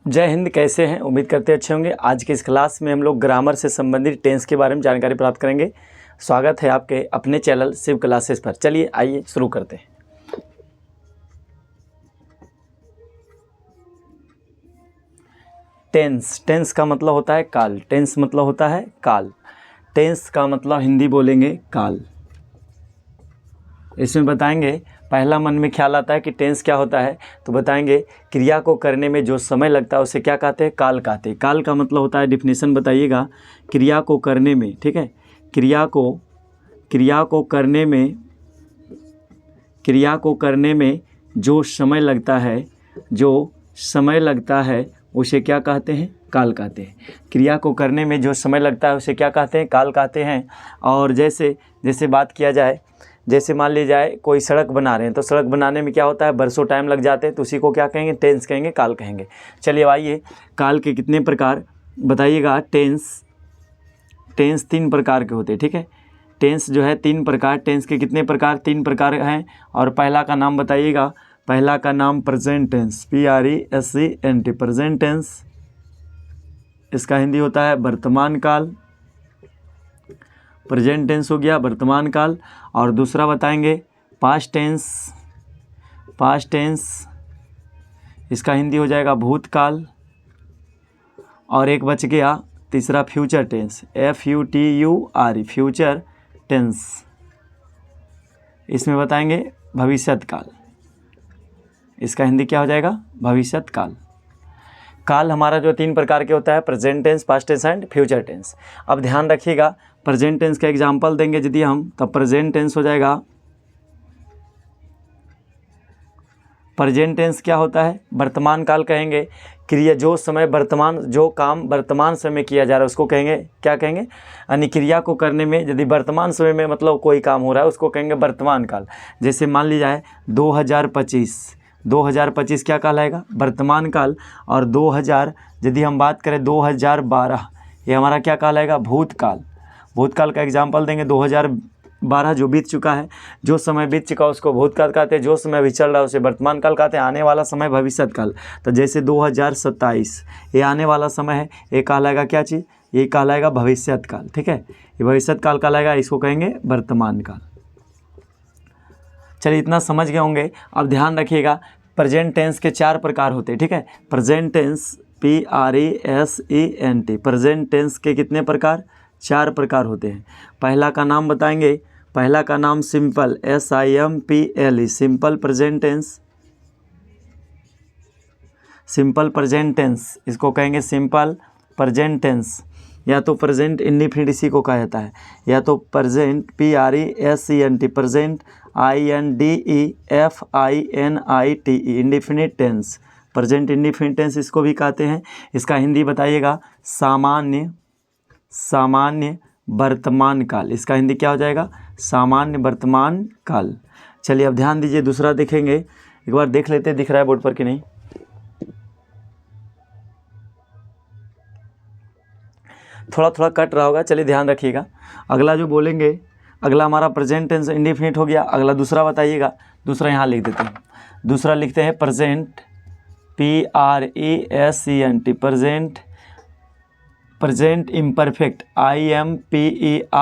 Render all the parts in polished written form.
जय हिंद। कैसे हैं? उम्मीद करते अच्छे होंगे। आज की इस क्लास में हम लोग ग्रामर से संबंधित टेंस के बारे में जानकारी प्राप्त करेंगे। स्वागत है आपके अपने चैनल शिव क्लासेस पर। चलिए आइए शुरू करते हैं। टेंस का मतलब होता है काल। टेंस मतलब होता है काल। टेंस का मतलब हिंदी बोलेंगे काल। इसमें बताएंगे, पहला मन में ख्याल आता है कि टेंस क्या होता है, तो बताएंगे क्रिया को करने में जो समय लगता है उसे क्या कहते हैं? काल कहते हैं। काल का मतलब होता है, डिफिनीशन बताइएगा। क्रिया को करने में, ठीक है, क्रिया को करने में जो समय लगता है उसे क्या कहते हैं? काल कहते हैं। क्रिया को करने में जो समय लगता है उसे क्या कहते हैं? काल कहते हैं। और जैसे बात किया जाए, जैसे मान ली जाए कोई सड़क बना रहे हैं, तो सड़क बनाने में क्या होता है? बरसों टाइम लग जाते हैं, तो उसी को क्या कहेंगे? टेंस कहेंगे, काल कहेंगे। चलिए आइए, काल के कितने प्रकार बताइएगा। टेंस 3 प्रकार के होते हैं, ठीक है। टेंस जो है 3 प्रकार। टेंस के कितने प्रकार? 3 प्रकार हैं। और पहला का नाम बताइएगा। पहला का नाम present tense, PRESENT, present tense. इसका हिंदी होता है वर्तमान काल। प्रेजेंट टेंस हो गया, वर्तमान काल। और दूसरा बताएंगे पास्ट टेंस। इसका हिंदी हो जाएगा भूतकाल। और एक बच गया तीसरा future tense, FUTURE, future tense. इसमें बताएंगे भविष्यत काल। इसका हिंदी क्या हो जाएगा? भविष्यत काल। काल हमारा जो 3 प्रकार के होता है, present tense, past tense and future tense. अब ध्यान रखिएगा, प्रेजेंट टेंस का एग्जाम्पल देंगे यदि हम, तब प्रेजेंट टेंस हो जाएगा। प्रेजेंट टेंस क्या होता है? वर्तमान काल कहेंगे। क्रिया जो काम वर्तमान समय में किया जा रहा है उसको कहेंगे, क्या कहेंगे? यानी क्रिया को करने में यदि वर्तमान समय में मतलब कोई काम हो रहा है उसको कहेंगे वर्तमान काल। जैसे मान ली जाए 2025 क्या कहलाएगा? वर्तमान काल। और 2000 यदि हम बात करें 2012, ये हमारा क्या कहलाएगा? भूतकाल। भूतकाल का एग्जाम्पल देंगे 2012 जो बीत चुका है। जो समय बीत चुका है उसको भूतकाल कहते हैं, जो समय अभी चल रहा है उसे वर्तमान काल कहते हैं। आने वाला समय भविष्यत काल। तो जैसे 2027 ये आने वाला समय है, ये कहलाएगा क्या चीज़? ये कहलाएगा भविष्यत काल, ठीक है। ये भविष्यत काल कहलाएगा, इसको कहेंगे वर्तमान काल। चलिए इतना समझ गए होंगे। अब ध्यान रखिएगा, प्रेजेंट टेंस के 4 प्रकार होते हैं, ठीक है। Present tense PRESENT, present tense के कितने प्रकार? 4 प्रकार होते हैं। पहला का नाम बताएंगे। पहला का नाम simple, SIMPLE, simple present tense. Simple present tense, इसको कहेंगे सिंपल प्रेजेंट टेंस। या तो प्रेजेंट इंडिफिनिट इसी को कहा जाता है, या तो present PRESENT, present INDEFINITE, indefinite tense. Present indefinite tense इसको भी कहते हैं। इसका हिंदी बताइएगा सामान्य वर्तमान काल। इसका हिंदी क्या हो जाएगा? सामान्य वर्तमान काल। चलिए अब ध्यान दीजिए, दूसरा देखेंगे। एक बार देख लेते हैं, दिख रहा है बोर्ड पर कि नहीं। थोड़ा कट रहा होगा, चलिए ध्यान रखिएगा। अगला जो बोलेंगे, अगला हमारा प्रेजेंट टेंस इंडिफिनिट हो गया। अगला दूसरा बताइएगा। दूसरा यहाँ लिख देते हैं। दूसरा लिखते हैं present PRESENT, present imperfect IMPERFECT,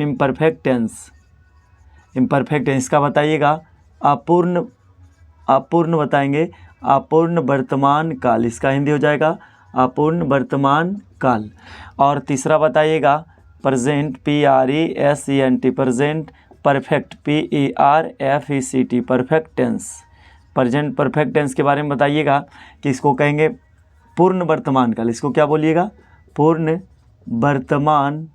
imperfect tense. Imperfect tense का बताइएगा अपूर्ण बताएंगे, अपूर्ण वर्तमान काल। इसका हिंदी हो जाएगा अपूर्ण वर्तमान काल। और तीसरा बताइएगा present PRESENT, present perfect PERFECT, perfect tense. Present perfect tense के बारे में बताइएगा कि इसको कहेंगे पूर्ण वर्तमान काल। इसको क्या बोलिएगा? पूर्ण वर्तमान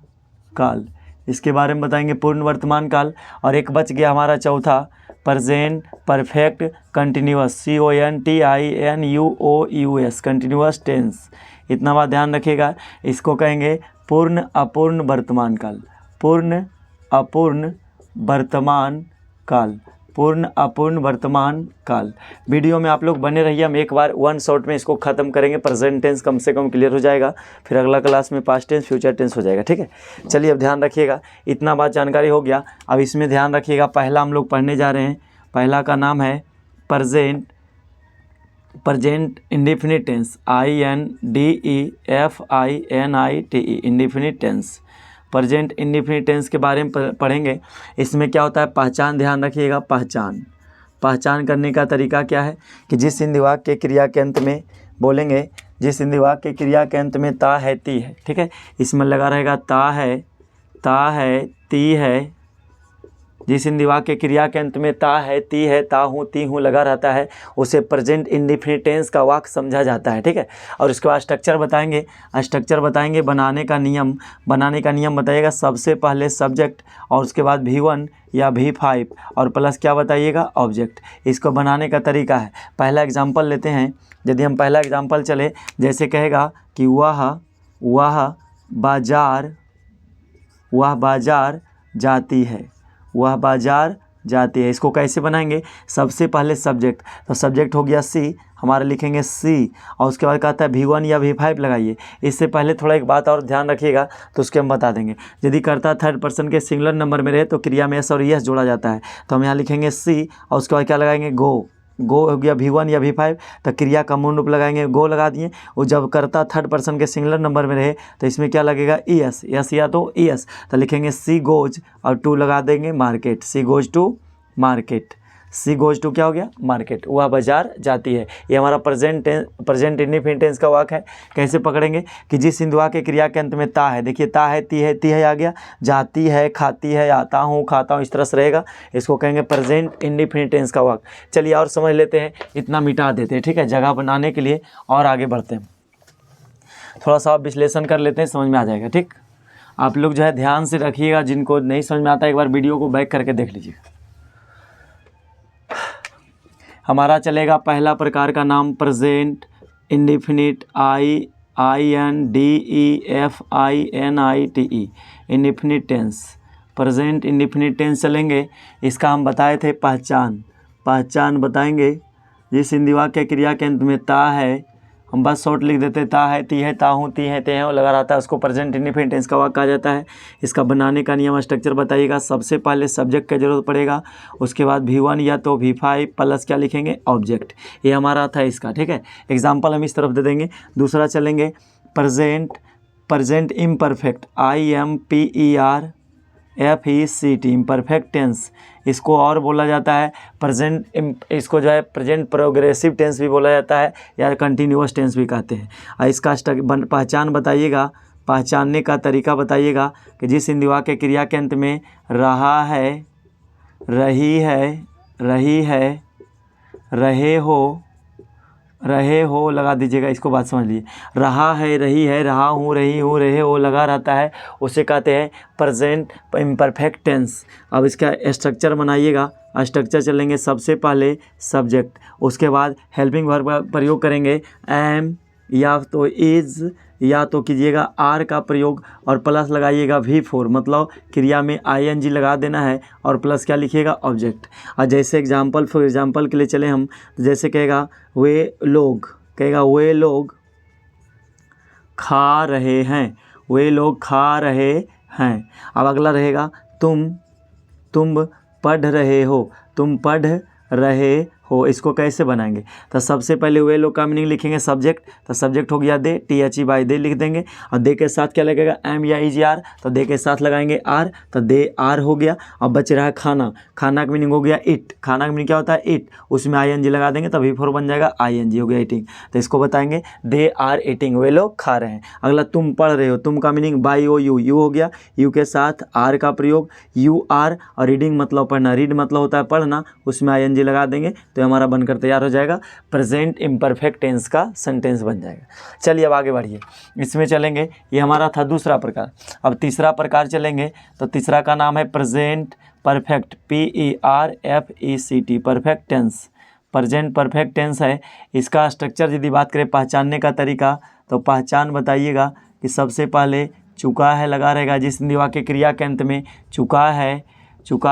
काल। इसके बारे में बताएंगे पूर्ण वर्तमान काल। और एक बच गया हमारा चौथा, present perfect continuous, CONTINUOUS, continuous tense. इतना बात ध्यान रखिएगा। इसको कहेंगे पूर्ण अपूर्ण वर्तमान काल। पूर्ण अपूर्ण वर्तमान काल। पूर्ण अपूर्ण वर्तमान काल। वीडियो में आप लोग बने रहिए। हम एक बार 1 शॉट में इसको ख़त्म करेंगे। प्रेजेंट टेंस कम से कम क्लियर हो जाएगा, फिर अगला क्लास में पास्ट टेंस, फ्यूचर टेंस हो जाएगा, ठीक है। चलिए अब ध्यान रखिएगा, इतना बात जानकारी हो गया। अब इसमें ध्यान रखिएगा, पहला हम लोग पढ़ने जा रहे हैं। पहला का नाम है present present indefinite tense, INDEFINITE, indefinite tense. Present indefinite tense के बारे में पढ़ेंगे। इसमें क्या होता है, पहचान, ध्यान रखिएगा, पहचान करने का तरीका क्या है कि जिस हिंदी वाक्य के क्रिया के अंत में बोलेंगे, जिस हिंदी वाक्य के क्रिया के अंत में ता है ती है, ठीक है, इसमें लगा रहेगा ता है ती है। जिस हिंदी वाक्य के क्रिया के अंत में ता है ती है, ता हूँ ती हूँ लगा रहता है, उसे प्रेजेंट इंडेफिनिट टेंस का वाक्य समझा जाता है, ठीक है। और उसके बाद स्ट्रक्चर बताएंगे, बनाने का नियम बताइएगा, सबसे पहले सब्जेक्ट और उसके बाद V1 या V5 और प्लस क्या बताइएगा, ऑब्जेक्ट। इसको बनाने का तरीका है, पहला एग्जाम्पल लेते हैं। यदि हम पहला एग्जाम्पल चले, जैसे कहेगा कि वह बाजार जाती है, वह बाजार जाती है। इसको कैसे बनाएंगे, सबसे पहले सब्जेक्ट, तो सब्जेक्ट हो गया सी, हमारा लिखेंगे सी, और उसके बाद कहता है V1 या V5 लगाइए। इससे पहले थोड़ा एक बात और ध्यान रखिएगा, तो उसके हम बता देंगे। यदि कर्ता थर्ड पर्सन के सिंगुलर नंबर में रहे तो क्रिया में एस और यस जोड़ा जाता है, तो हम यहाँ लिखेंगे सी, और उसके बाद क्या लगाएंगे, गो हो गया V1 या V5, तो क्रिया का मूल रूप लगाएंगे, गो लगा दिए। और जब कर्ता थर्ड पर्सन के सिंगुलर नंबर में रहे तो इसमें क्या लगेगा, यस या तो यस, तो लिखेंगे सी गोज और टू लगा देंगे market, she goes to market, she goes to क्या हो गया, मार्केट। वह बाजार जाती है। ये हमारा प्रेजेंट इंडेफिनिट टेंस का वाक्य है। कैसे पकड़ेंगे कि जिस हिंदी वाक्य के क्रिया के अंत में ता है, देखिए ता है ती है आ गया, जाती है, खाती है, आता हूँ, खाता हूँ, इस तरह से रहेगा। इसको कहेंगे प्रेजेंट इंडेफिनिट टेंस का वाक्य। चलिए और समझ लेते हैं, इतना मिटा देते हैं, ठीक है, जगह बनाने के लिए, और आगे बढ़ते हैं। थोड़ा सा विश्लेषण कर लेते हैं, समझ में आ जाएगा, ठीक। आप लोग जो है ध्यान से रखिएगा, जिनको नहीं समझ में आता एक बार वीडियो को बैक करके देख लीजिएगा। हमारा चलेगा पहला प्रकार का नाम present indefinite, INDEFINITE, indefinite tense, present indefinite tense चलेंगे। इसका हम बताए थे पहचान बताएंगे। जिस हिंदी वाक्य क्रिया के अंत में ता है, हम बस शॉर्ट लिख देते, ता है ती है, ता हूँ ती है ते हैं, लगा रहता है, उसको प्रेजेंट इंडेफिनिट टेंस का वाक्य कहा जाता है। इसका बनाने का नियम, स्ट्रक्चर बताइएगा। सबसे पहले सब्जेक्ट की जरूरत पड़ेगा, उसके बाद V1 या तो V5 प्लस क्या लिखेंगे, ऑब्जेक्ट। ये हमारा था इसका, ठीक है। एग्जाम्पल हम इस तरफ दे देंगे। दूसरा चलेंगे present imperfect, IMPERFECT, imperfect tense. इसको और बोला जाता है इसको जो है प्रेजेंट प्रोग्रेसिव टेंस भी बोला जाता है, या कंटिन्यूअस टेंस भी कहते हैं। और इसका पहचान बताइएगा, पहचानने का तरीका बताइएगा कि जिस हिंदी वाक्य क्रिया के अंत में रहा है, रही है, रहे हो लगा दीजिएगा। इसको बात समझ लीजिए, रहा है, रही है, रहा हूँ, रही हूँ, रहे हो लगा रहता है, उसे कहते हैं प्रेजेंट इम्परफेक्ट टेंस। अब इसका स्ट्रक्चर बनाइएगा। स्ट्रक्चर चलेंगे, सबसे पहले सब्जेक्ट, उसके बाद हेल्पिंग वर्ब प्रयोग करेंगे, एम या तो इज़ या तो कीजिएगा आर का प्रयोग, और प्लस लगाइएगा V4, मतलब क्रिया में ING लगा देना है, और प्लस क्या लिखिएगा, ऑब्जेक्ट। और जैसे फॉर एग्जांपल के लिए चले हम, तो जैसे कहेगा वे लोग खा रहे हैं, वे लोग खा रहे हैं। अब अगला रहेगा तुम पढ़ रहे हो, तुम पढ़ रहे हो। इसको कैसे बनाएंगे, तो सबसे पहले वे लोग का मीनिंग लिखेंगे सब्जेक्ट, तो सब्जेक्ट हो गया दे, THE बाई दे लिख देंगे, और दे के साथ क्या लगेगा, एम या EGR, तो दे के साथ लगाएंगे आर, तो दे आर हो गया। अब बच रहा है खाना का मीनिंग हो गया इट, खाना का मीनिंग क्या होता है, इट, उसमें ING लगा देंगे तो V4 बन जाएगा, ING हो गया ईटिंग। तो इसको बताएंगे दे आर ईटिंग, वे लोग खा रहे हैं। अगला तुम पढ़ रहे हो, तुम का मीनिंग बाई ओ यू हो गया, यू के साथ आर का प्रयोग, UR, और रीडिंग मतलब पढ़ना, रीड मतलब होता है पढ़ना, उसमें ING लगा देंगे तो हमारा बनकर तैयार हो जाएगा, प्रेजेंट इम्परफेक्ट टेंस का सेंटेंस बन जाएगा। चलिए अब आगे बढ़िए, इसमें चलेंगे। ये हमारा था दूसरा प्रकार। अब तीसरा प्रकार चलेंगे, तो तीसरा का नाम है present perfect, PERFECT, perfect tense, present perfect tense है। इसका स्ट्रक्चर यदि बात करें, पहचानने का तरीका, तो पहचान बताइएगा कि सबसे पहले चुका है लगा रहेगा, जिस हिंदी वाक्य क्रिया के अंत में चुका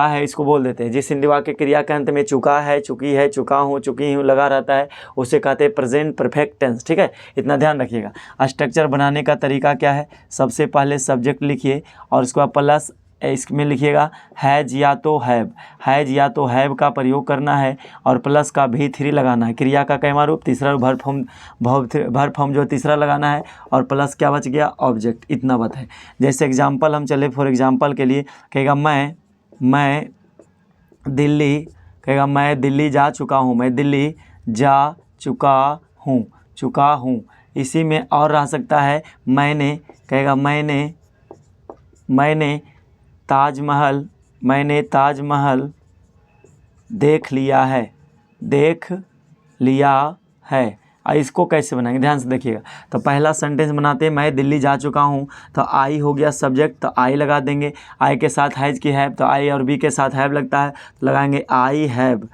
है इसको बोल देते हैं। जिस हिंदी वाक्य क्रिया के अंत में चुका है, चुकी है, चुका हूँ, चुकी हूँ लगा रहता है, उसे कहते हैं प्रेजेंट परफेक्ट टेंस, ठीक है। इतना ध्यान रखिएगा। स्ट्रक्चर बनाने का तरीका क्या है, सबसे पहले सब्जेक्ट लिखिए, और उसके बाद प्लस इसमें लिखिएगा हैज या तो हैव, हैज या तो हैव का प्रयोग करना है और प्लस का V3 लगाना है। क्रिया का कैमा रूप, तीसरा रूप वर्ब फॉर्म जो तीसरा लगाना है और प्लस क्या बच गया, ऑब्जेक्ट। इतना बात है। जैसे एग्जाम्पल हम चले, फॉर एग्जाम्पल के लिए कहेगा मैं दिल्ली, कहेगा मैं दिल्ली जा चुका हूँ, मैं दिल्ली जा चुका हूँ। इसी में और रह सकता है मैंने, कहेगा मैंने ताजमहल देख लिया है। और इसको कैसे बनाएंगे, ध्यान से देखिएगा। तो पहला सेंटेंस बनाते हैं, मैं दिल्ली जा चुका हूँ, तो आई हो गया सब्जेक्ट, तो आई लगा देंगे। आई के साथ हैज की हैव, तो आई और बी के साथ हैव लगता है, तो लगाएंगे आई हैव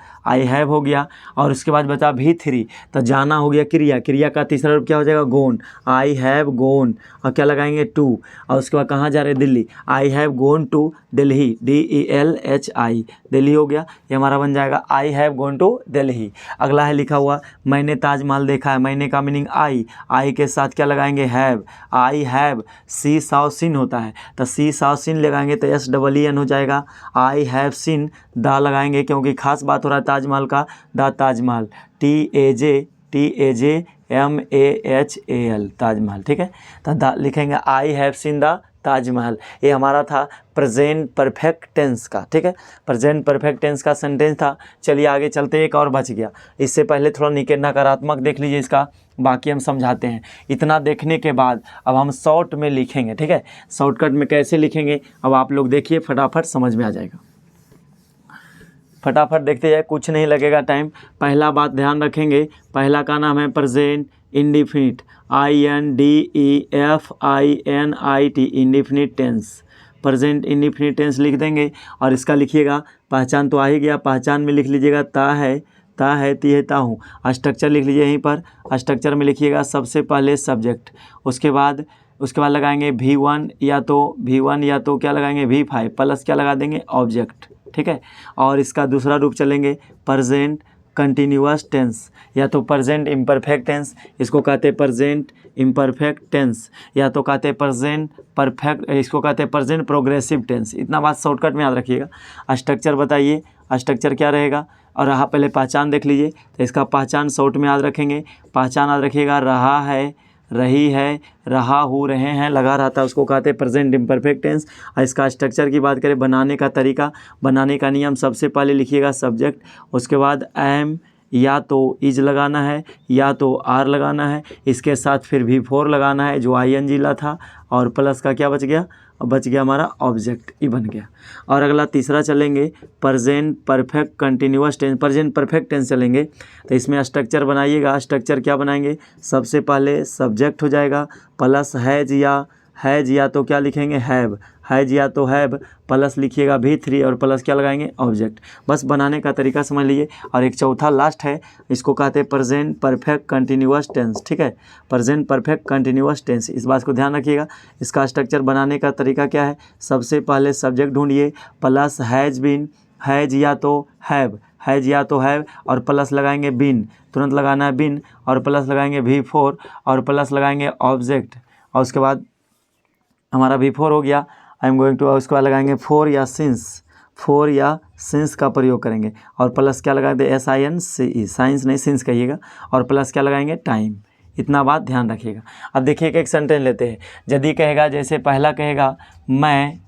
हो गया। और उसके बाद बता V3, तो जाना हो गया क्रिया, क्रिया का तीसरा रूप क्या हो जाएगा, गोन, आई हैव गोन। और क्या लगाएंगे, टू। और उसके बाद कहाँ जा रहे हैं, Delhi, I have gone to Delhi, DELHI, Delhi हो गया। ये हमारा बन जाएगा I have gone to Delhi. अगला है लिखा हुआ मैंने ताजमहल देखा है, मैंने का मीनिंग आई के साथ क्या लगाएंगे, हैव, आई हैव, सी साव सिन होता है, तो सी साव सिन लगाएंगे तो SEEN हो जाएगा। आई हैव सीन, दा लगाएंगे क्योंकि खास बात हो रहा है ताजमहल का, द ताजमहल, TAJMAHAL, ताजमहल, ठीक है। तो दा लिखेंगे I have seen the Taj Mahal. ये हमारा था प्रेजेंट परफेक्ट टेंस का, ठीक है, प्रेजेंट परफेक्ट टेंस का सेंटेंस था। चलिए आगे चलते, एक और बच गया। इससे पहले थोड़ा नकारात्मक देख लीजिए इसका, बाकी हम समझाते हैं। इतना देखने के बाद अब हम शॉर्ट में लिखेंगे, ठीक है। शॉर्टकट में कैसे लिखेंगे अब आप लोग देखिए, फटाफट समझ में आ जाएगा। फटाफट देखते जाए, कुछ नहीं लगेगा टाइम। पहला बात ध्यान रखेंगे, पहला का नाम है present indefinite, INDEFINIT, indefinite tense, present indefinite tense लिख देंगे। और इसका लिखिएगा, पहचान तो आ ही गया, पहचान में लिख लीजिएगा ता है, ती है, ता हूँ। स्ट्रक्चर लिख लीजिए यहीं पर, स्ट्रक्चर में लिखिएगा सबसे पहले सब्जेक्ट, उसके बाद लगाएंगे V1 या तो क्या लगाएंगे, V5 प्लस क्या लगा देंगे, ऑब्जेक्ट, ठीक है। और इसका दूसरा रूप चलेंगे प्रेजेंट कंटिन्यूअस टेंस, या तो प्रेजेंट इम्परफेक्ट टेंस, इसको कहते हैं प्रेजेंट इम्परफेक्ट टेंस, या तो कहते हैं प्रेजेंट परफेक्ट, इसको कहते हैं प्रेजेंट प्रोग्रेसिव टेंस। इतना बात शॉर्टकट में याद रखिएगा। स्ट्रक्चर बताइए, स्ट्रक्चर क्या रहेगा। और रहा पहले पहचान देख लीजिए, तो इसका पहचान शॉर्ट में याद रखेंगे। पहचान याद रखिएगा, रहा है, रही है, रहा हो, रहे हैं लगा रहता है, उसको कहते हैं प्रेजेंट इम्परफेक्ट टेंस। और इसका स्ट्रक्चर की बात करें, बनाने का तरीका, बनाने का नियम, सबसे पहले लिखिएगा सब्जेक्ट, उसके बाद एम या तो इज लगाना है या तो आर लगाना है, इसके साथ फिर V4 लगाना है जो ING ला था, और प्लस का क्या बच गया, हमारा ऑब्जेक्ट, ही बन गया। और अगला तीसरा चलेंगे present perfect continuous tense, present perfect tense चलेंगे। तो इसमें स्ट्रक्चर बनाइएगा, स्ट्रक्चर क्या बनाएंगे, सबसे पहले सब्जेक्ट हो जाएगा, प्लस हैज या तो क्या लिखेंगे, हैज या तो हैव, प्लस लिखिएगा V3 और प्लस क्या लगाएंगे, ऑब्जेक्ट। बस बनाने का तरीका समझ लीजिए। और एक चौथा लास्ट है, इसको कहते हैं प्रेजेंट परफेक्ट कंटिन्यूअस टेंस, ठीक है, प्रेजेंट परफेक्ट कंटिन्यूअस टेंस। इस बात को ध्यान रखिएगा। इसका स्ट्रक्चर बनाने का तरीका क्या है, सबसे पहले सब्जेक्ट ढूंढिए, प्लस हैज बीन, हैज या तो हैव और प्लस लगाएंगे बिन, तुरंत लगाना है बिन, और प्लस लगाएंगे V4 और प्लस लगाएंगे ऑब्जेक्ट। और उसके बाद हमारा V4 हो गया, आई एम गोइंग टू, उसके बाद लगाएंगे फोर या सिंस का प्रयोग करेंगे, और प्लस क्या लगा दे, SINCE, साइंस नहीं सिंस कहिएगा, और प्लस क्या लगाएंगे, टाइम। इतना बात ध्यान रखिएगा। अब देखिए एक सेंटेंस लेते हैं। यदि कहेगा, जैसे पहला कहेगा मैं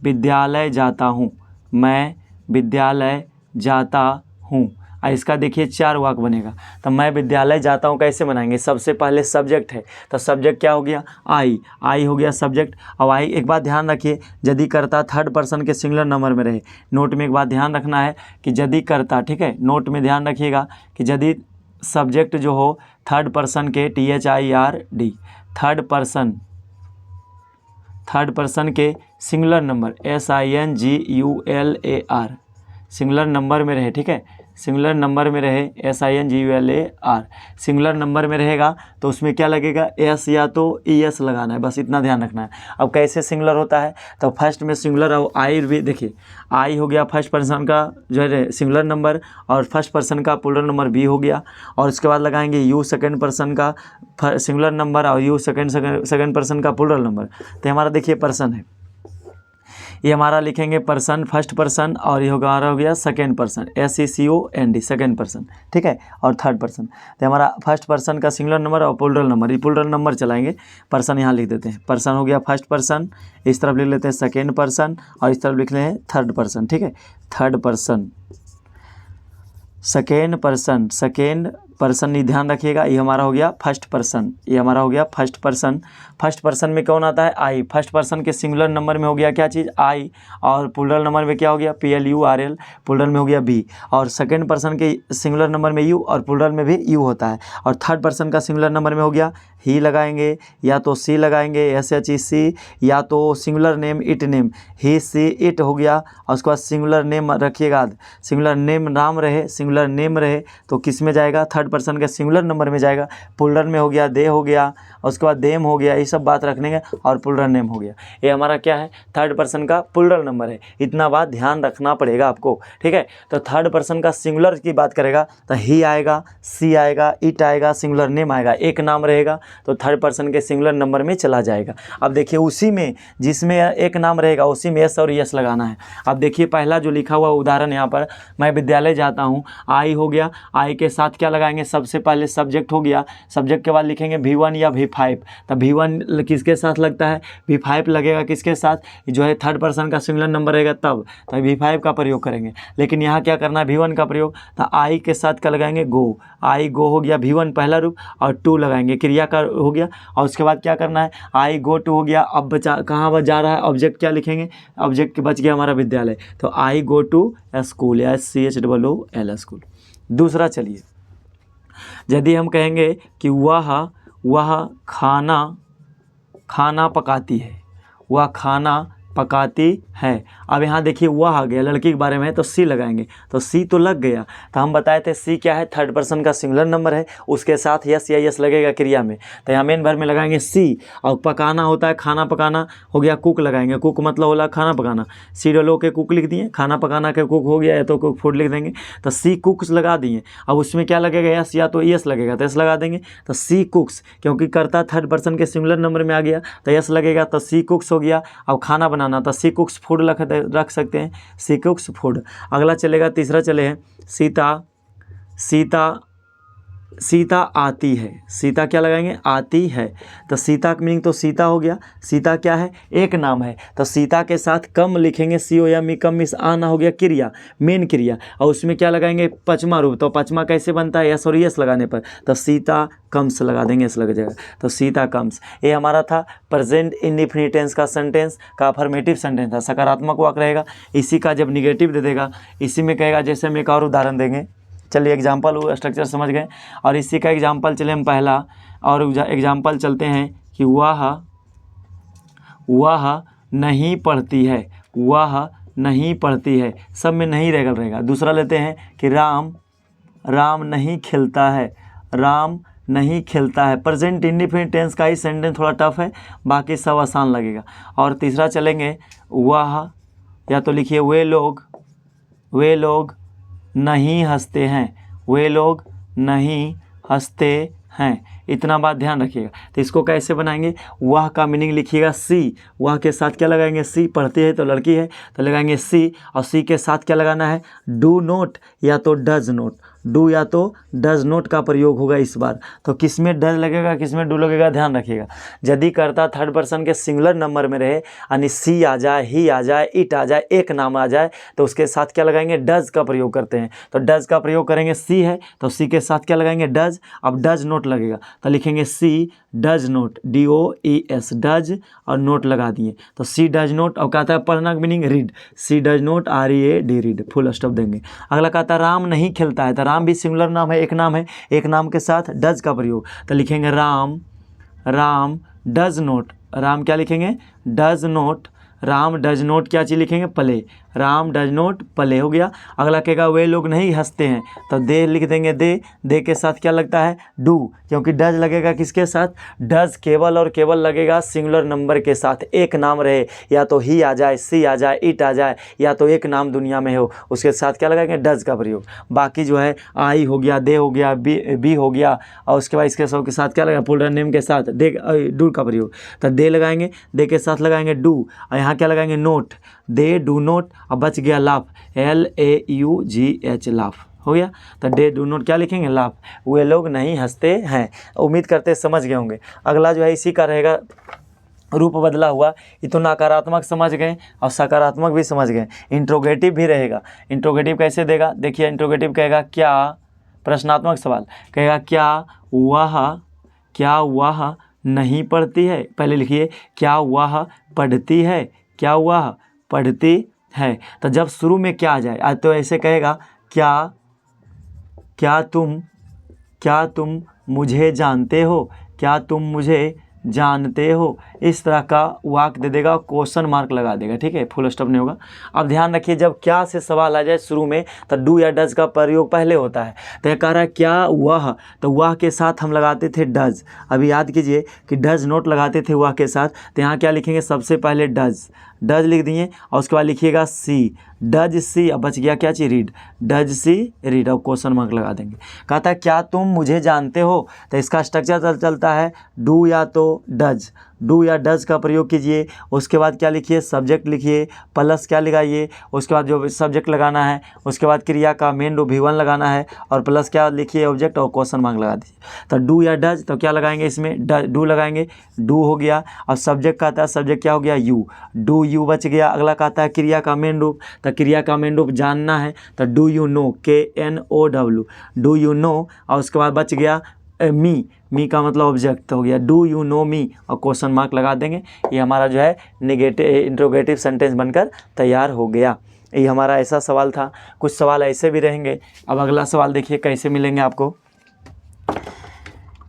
विद्यालय जाता हूँ, मैं विद्यालय जाता हूँ। इसका देखिए 4 वाक्य बनेगा। तो मैं विद्यालय जाता हूँ कैसे बनाएंगे, सबसे पहले सब्जेक्ट है, तो सब्जेक्ट क्या हो गया, आई हो गया सब्जेक्ट। अब आई, एक बात ध्यान रखिए, यदि कर्ता थर्ड पर्सन के सिंगुलर नंबर में रहे। नोट में एक बात ध्यान रखना है कि यदि कर्ता, ठीक है, नोट में ध्यान रखिएगा कि यदि सब्जेक्ट जो हो थर्ड पर्सन के, THIRD, थर्ड पर्सन के singular number, SINGULAR, singular number में रहे, ठीक है, सिंगुलर नंबर में रहे, SINGULAR, सिंगुलर नंबर में रहेगा तो उसमें क्या लगेगा, S या तो ES लगाना है, बस इतना ध्यान रखना है। अब कैसे सिंगुलर होता है, तो फर्स्ट में सिंगुलर और आई भी देखिए, आई हो गया फर्स्ट पर्सन का जो है सिंगुलर नंबर, और फर्स्ट पर्सन का प्लूरल नंबर बी हो गया, और उसके बाद लगाएंगे यू सेकेंड पर्सन का सिंगुलर नंबर और यू सेकेंड पर्सन का प्लूरल नंबर। तो हमारा देखिए पर्सन है, ये हमारा लिखेंगे पर्सन, फर्स्ट पर्सन, और ये हमारा हो गया second person, SECOND, second person, ठीक है, और थर्ड पर्सन। तो हमारा फर्स्ट पर्सन का सिंगुलर नंबर और प्लूरल नंबर, ये प्लूरल नंबर चलाएंगे। पर्सन यहाँ लिख देते हैं, पर्सन हो गया फर्स्ट पर्सन, इस तरफ लिख लेते हैं सेकेंड पर्सन, और इस तरफ लिख लेते हैं थर्ड पर्सन, ठीक है, third person, second person, second person, ये ध्यान रखिएगा। ये हमारा हो गया फर्स्ट पर्सन, ये हमारा हो गया फर्स्ट पर्सन। फर्स्ट पर्सन में कौन आता है? आई। फर्स्ट पर्सन के सिंगुलर नंबर में हो गया क्या चीज़? आई। और प्लूरल नंबर में क्या हो गया? PLURL, प्लूरल में हो गया बी। और सेकेंड पर्सन के सिंगुलर नंबर में यू और प्लूरल में भी यू होता है। और थर्ड पर्सन का सिंगुलर नंबर में हो गया ही लगाएंगे, या तो सी लगाएंगे, SHEC, या तो singular name it name, he see it हो गया। और उसके बाद सिंगुलर नेम रखिएगा, सिंगुलर नेम नाम रहे, सिंगुलर नेम रहे तो किस में जाएगा? थर्ड पर्सन के सिंगुलर नंबर में जाएगा। प्लूरल में हो गया दे हो गया, और उसके बाद देम हो गया, ये सब बात रखने के, और प्लूरल नेम हो गया। ये हमारा क्या है? थर्ड पर्सन का प्लूरल नंबर है। इतना बात ध्यान रखना पड़ेगा आपको, ठीक है। तो थर्ड पर्सन का सिंगुलर की बात करेगा तो ही आएगा, सी आएगा, इट आएगा, सिंगुलर नेम आएगा, एक नाम रहेगा तो थर्ड पर्सन के सिंगुलर नंबर में चला जाएगा। अब देखिए उसी में जिसमें एक नाम रहेगा उसी में एस और यस लगाना है। अब देखिए पहला जो लिखा हुआ उदाहरण यहाँ पर, मैं विद्यालय जाता हूँ, आई हो गया, आई के साथ क्या लगाएंगे? सबसे पहले सब्जेक्ट हो गया, सब्जेक्ट के बाद लिखेंगे V1 या V5। तो V1 किसके साथ लगता है? V5 लगेगा किसके साथ? जो है थर्ड पर्सन का सिंगुलर नंबर रहेगा तब, तो V5 का प्रयोग करेंगे। लेकिन यहाँ क्या करना है? V1 का प्रयोग। तो आई के साथ क्या लगाएंगे? गो। आई गो हो गया V1 पहला रूप, और टू लगाएंगे, क्रिया का हो गया। और उसके बाद क्या करना है? आई गो टू हो गया। अब बचा कहाँ जा रहा है? ऑब्जेक्ट क्या लिखेंगे? ऑब्जेक्ट बच गया हमारा विद्यालय, तो I go to school, SCHOOL school. दूसरा चलिए, यदि हम कहेंगे कि वह खाना पकाती है, वह खाना पकाती है। अब यहाँ देखिए वह आ गया, लड़की के बारे में है तो सी लगाएंगे, तो सी तो लग गया। तो हम बताए थे सी क्या है? थर्ड पर्सन का सिंगुलर नंबर है, उसके साथ यस या यस लगेगा क्रिया में। तो यहाँ मेन वर्ब में लगाएंगे सी। और पकाना होता है खाना पकाना, हो गया कुक लगाएंगे, कुक मतलब होला खाना पकाना। COO के कुक लिख दिए, खाना पकाना के कुक हो गया, या तो कुक फूड लिख देंगे। तो सी कुक्स लगा दिए। अब उसमें क्या लगेगा? यस, या तो यस लगेगा तो यस लगा देंगे। तो सी कुक्स, क्योंकि करता थर्ड पर्सन के सिंगुलर नंबर में आ गया तो यस लगेगा, तो सी कुक्स हो गया। अब खाना बनाना तो सी कुक्स फूड रख सकते हैं, सी कुक्स फूड। अगला चलेगा, तीसरा चले हैं, सीता आती है। सीता क्या लगाएंगे? आती है। तो सीता का मीनिंग तो सीता हो गया। सीता क्या है? एक नाम है, तो सीता के साथ कम लिखेंगे, COM, कम मिस आना हो गया क्रिया, मेन क्रिया। और उसमें क्या लगाएंगे? पचमा रूप। तो पचमा कैसे बनता है? यस और यस लगाने पर, तो सीता कम्स लगा देंगे, यस लग जाएगा, तो सीता कम्स। ये हमारा था प्रेजेंट इंडेफिनिट टेंस का सेंटेंस का अफर्मेटिव सेंटेंस था, सकारात्मक वाक्य रहेगा। इसी का जब निगेटिव दे देगा, इसी में कहेगा, जैसे हम एक और उदाहरण देंगे। चलिए एग्जाम्पल स्ट्रक्चर समझ गए, और इसी का एग्जाम्पल चले हम पहला, और एग्जाम्पल चलते हैं कि वह नहीं पढ़ती है, वह नहीं पढ़ती है, सब में नहीं रहेगा। दूसरा लेते हैं कि राम नहीं खेलता है, राम नहीं खेलता है। प्रेजेंट इंडेफिनिट टेंस का ही सेंटेंस थोड़ा टफ है, बाकी सब आसान लगेगा। और तीसरा चलेंगे, वह, या तो लिखिए वे लोग नहीं हंसते हैं, वे लोग नहीं हंसते हैं। इतना बात ध्यान रखिएगा। तो इसको कैसे बनाएंगे? वह का मीनिंग लिखिएगा सी, वह के साथ क्या लगाएंगे? सी। पढ़ती है तो लड़की है तो लगाएंगे सी, और सी के साथ क्या लगाना है? डू नोट या तो डज नोट, डू या तो डज नोट का प्रयोग होगा इस बार। तो किस में डज लगेगा, किस में डू लगेगा, ध्यान रखिएगा। यदि कर्ता थर्ड पर्सन के सिंगुलर नंबर में रहे, यानी सी आ जाए, ही आ जाए, इट आ जाए, एक नाम आ जाए, तो उसके साथ क्या लगाएंगे? डज का प्रयोग करते हैं। तो डज का प्रयोग करेंगे, सी है तो सी के साथ क्या लगाएंगे? डज। अब डज नोट लगेगा तो लिखेंगे सी डज नोट, DOES, डज, और नोट लगा दिए, तो सी डज नोट। और कहता है पढ़ना का meaning read, see does not, READ, read, full stop देंगे। अगला कहता है राम नहीं खेलता है, तो राम भी सिंगुलर नाम है, एक नाम है, एक नाम के साथ डज का प्रयोग, तो लिखेंगे राम डज नोट। राम क्या लिखेंगे? Does note. Ram does note क्या चीज़ लिखेंगे? Play. Ram does note play हो गया। अगला कहेगा वे लोग नहीं हंसते हैं, तो दे लिख देंगे, दे के साथ क्या लगता है? डू, क्योंकि डज लगेगा किसके साथ? डज केवल और केवल लगेगा सिंगुलर नंबर के साथ, एक नाम रहे, या तो ही आ जाए, सी आ जाए, इट आ जाए, या तो एक नाम दुनिया में हो, उसके साथ क्या लगाएंगे? डज का प्रयोग। बाकी जो है आई हो गया, दे हो गया, बी हो गया, और उसके बाद इसके सब के साथ क्या लगेगा? प्लूरल नेम के साथ डू का प्रयोग, तो दे लगाएंगे, दे के साथ लगाएंगे डू, और यहाँ क्या लगाएंगे? नोट। दे डू नॉट, अब बच गया लाफ, LAUGH लाफ हो गया। तो दे डू नॉट क्या लिखेंगे, लाफ, वे लोग नहीं हंसते हैं। उम्मीद करते समझ गए होंगे। अगला जो है इसी का रहेगा, रूप बदला हुआ। ये तो नकारात्मक समझ गए और सकारात्मक भी समझ गए। इंट्रोगेटिव भी रहेगा। इंट्रोगेटिव कैसे देगा, देखिए इंट्रोगेटिव कहेगा क्या, प्रश्नात्मक सवाल कहेगा क्या वह नहीं पढ़ती है, पहले लिखिए क्या वह पढ़ती है, क्या वह पढ़ती है। तो जब शुरू में क्या आ जाए तो ऐसे कहेगा क्या तुम मुझे जानते हो, क्या तुम मुझे जानते हो, इस तरह का वाक्य दे देगा, क्वेश्चन मार्क लगा देगा, ठीक है, फुल स्टॉप नहीं होगा। अब ध्यान रखिए जब क्या से सवाल आ जाए शुरू में तो डू या डज का प्रयोग पहले होता है। तो यह कह रहा है क्या वह, तो वह के साथ हम लगाते थे डज। अभी याद कीजिए कि डज नोट लगाते थे वह के साथ, तो यहाँ क्या लिखेंगे, सबसे पहले डज लिख दिए और उसके बाद लिखिएगा सी, डज सी, अब बच गया क्या चीज़, रीड, डज सी रीड, और क्वेश्चन मार्क लगा देंगे। कहता है क्या तुम मुझे जानते हो, तो इसका स्ट्रक्चर चलता है डू या तो डज, डू या डज का प्रयोग कीजिए। उसके बाद क्या लिखिए, सब्जेक्ट लिखिए, प्लस क्या लगाइए, उसके बाद जो सब्जेक्ट लगाना है, उसके बाद क्रिया का मेन रूप V1 लगाना है और प्लस क्या लिखिए, ऑब्जेक्ट, और क्वेश्चन मार्क लगा दीजिए। तो डू या डज, तो क्या लगाएंगे इसमें, डू लगाएंगे, डू हो गया। और सब्जेक्ट कहता है, सब्जेक्ट क्या हो गया, यू, डू यू बच गया। अगला कहता है क्रिया का मेन रूप, तो क्रिया का मेन रूप जानना है, तो do you know, KNOW, do you know. और उसके बाद बच गया मी का मतलब ऑब्जेक्ट हो गया, डू यू नो मी, और क्वेश्चन मार्क लगा देंगे। ये हमारा जो है नेगेटिव इंट्रोगेटिव सेंटेंस बनकर तैयार हो गया। ये हमारा ऐसा सवाल था। कुछ सवाल ऐसे भी रहेंगे। अब अगला सवाल देखिए कैसे मिलेंगे आपको।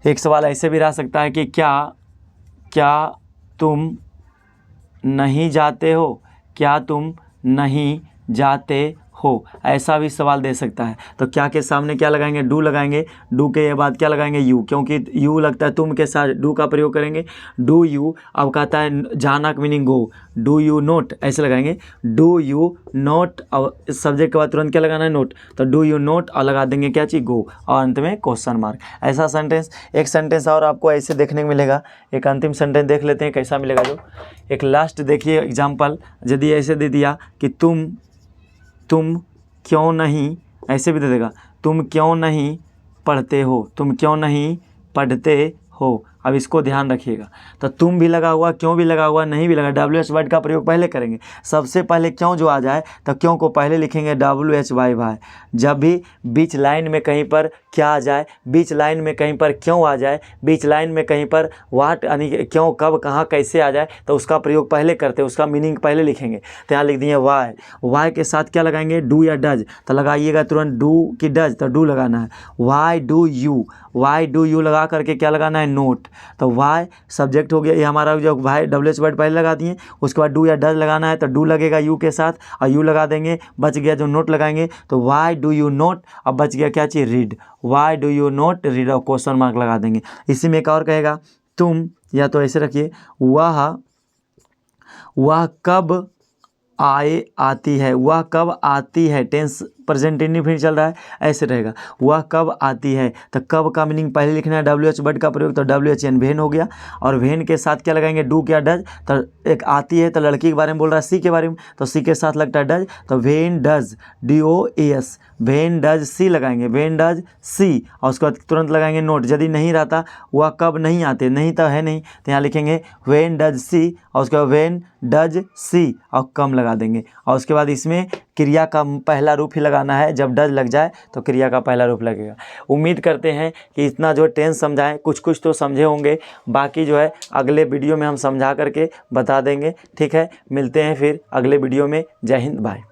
एक सवाल ऐसे भी रह सकता है कि क्या तुम नहीं जाते हो, क्या तुम नहीं जाते हो, ऐसा भी सवाल दे सकता है। तो क्या के सामने क्या लगाएंगे, डू लगाएंगे, डू के बाद क्या लगाएंगे, यू, क्योंकि यू लगता है तुम के साथ डू का प्रयोग करेंगे, डू यू। अब कहता है जाना का meaning go, do you note, ऐसे लगाएंगे, डू यू नोट, और सब्जेक्ट के बाद तुरंत क्या लगाना है, नोट, तो डू यू नोट और लगा देंगे क्या चीज़, गो, और अंत में क्वेश्चन मार्क। ऐसा सेंटेंस, एक सेंटेंस और आपको ऐसे देखने को मिलेगा। एक अंतिम सेंटेंस देख लेते हैं कैसा मिलेगा। जो एक लास्ट देखिए एग्जाम्पल, यदि ऐसे दे दिया कि तुम क्यों नहीं, ऐसे भी दे देगा, तुम क्यों नहीं पढ़ते हो, तुम क्यों नहीं पढ़ते हो। अब इसको ध्यान रखिएगा। तो तुम भी लगा हुआ, क्यों भी लगा हुआ, नहीं भी लगा, WH वर्ड का प्रयोग पहले करेंगे। सबसे पहले क्यों जो आ जाए तो क्यों को पहले लिखेंगे WHY। जब भी बीच लाइन में कहीं पर क्या आ जाए, बीच लाइन में कहीं पर क्यों आ जाए, बीच लाइन में कहीं पर वाट यानी क्यों, कब, कहाँ, कैसे आ जाए, तो उसका प्रयोग पहले करते हैं, उसका मीनिंग पहले लिखेंगे। तो यहाँ लिख दिए वाई के साथ क्या लगाएंगे, डू या डज, तो लगाइएगा तुरंत डू की डज, तो डू लगाना है। वाई डू यू लगा करके क्या लगाना है, नोट, तो वाई सब्जेक्ट हो गया। ये हमारा जो वाई WH वर्ड पहले लगा दिए, उसके बाद डू या डज लगाना है, तो डू लगेगा यू के साथ और यू लगा देंगे, बच गया जो नोट लगाएंगे, तो वाई डू यू नोट, अब बच गया क्या चीज़, read, why do you not read, और क्वेश्चन मार्क लगा देंगे। इसी में एक और कहेगा तुम, या तो ऐसे रखिए, वह कब आती है, वह कब आती है, टेंस प्रेजेंट इंडेफिनिट चल रहा है, ऐसे रहेगा, वह कब आती है। तो कब का मीनिंग पहले लिखना है, WH वर्ड का प्रयोग, तो WHN वेन हो गया। और वेन के साथ क्या लगाएंगे, डू क्या डज, तो एक आती है तो लड़की के बारे में बोल रहा है, सी के बारे में, तो सी के साथ लगता है डज, तो when does, DOAS, when does she लगाएंगे, वेन डज सी, और उसके बाद तुरंत लगाएंगे नोट। यदि नहीं रहता, वह कब नहीं आते, नहीं तो है नहीं, तो यहाँ लिखेंगे वेन डज सी, और उसके बाद वेन डज सी, और कम लगा देंगे। और उसके बाद इसमें क्रिया का पहला रूप ही लगाना है, जब डज लग जाए तो क्रिया का पहला रूप लगेगा। उम्मीद करते हैं कि इतना जो टेंस समझाएं, कुछ तो समझे होंगे, बाकी जो है अगले वीडियो में हम समझा करके बता देंगे। ठीक है, मिलते हैं फिर अगले वीडियो में। जय हिंद, बाय।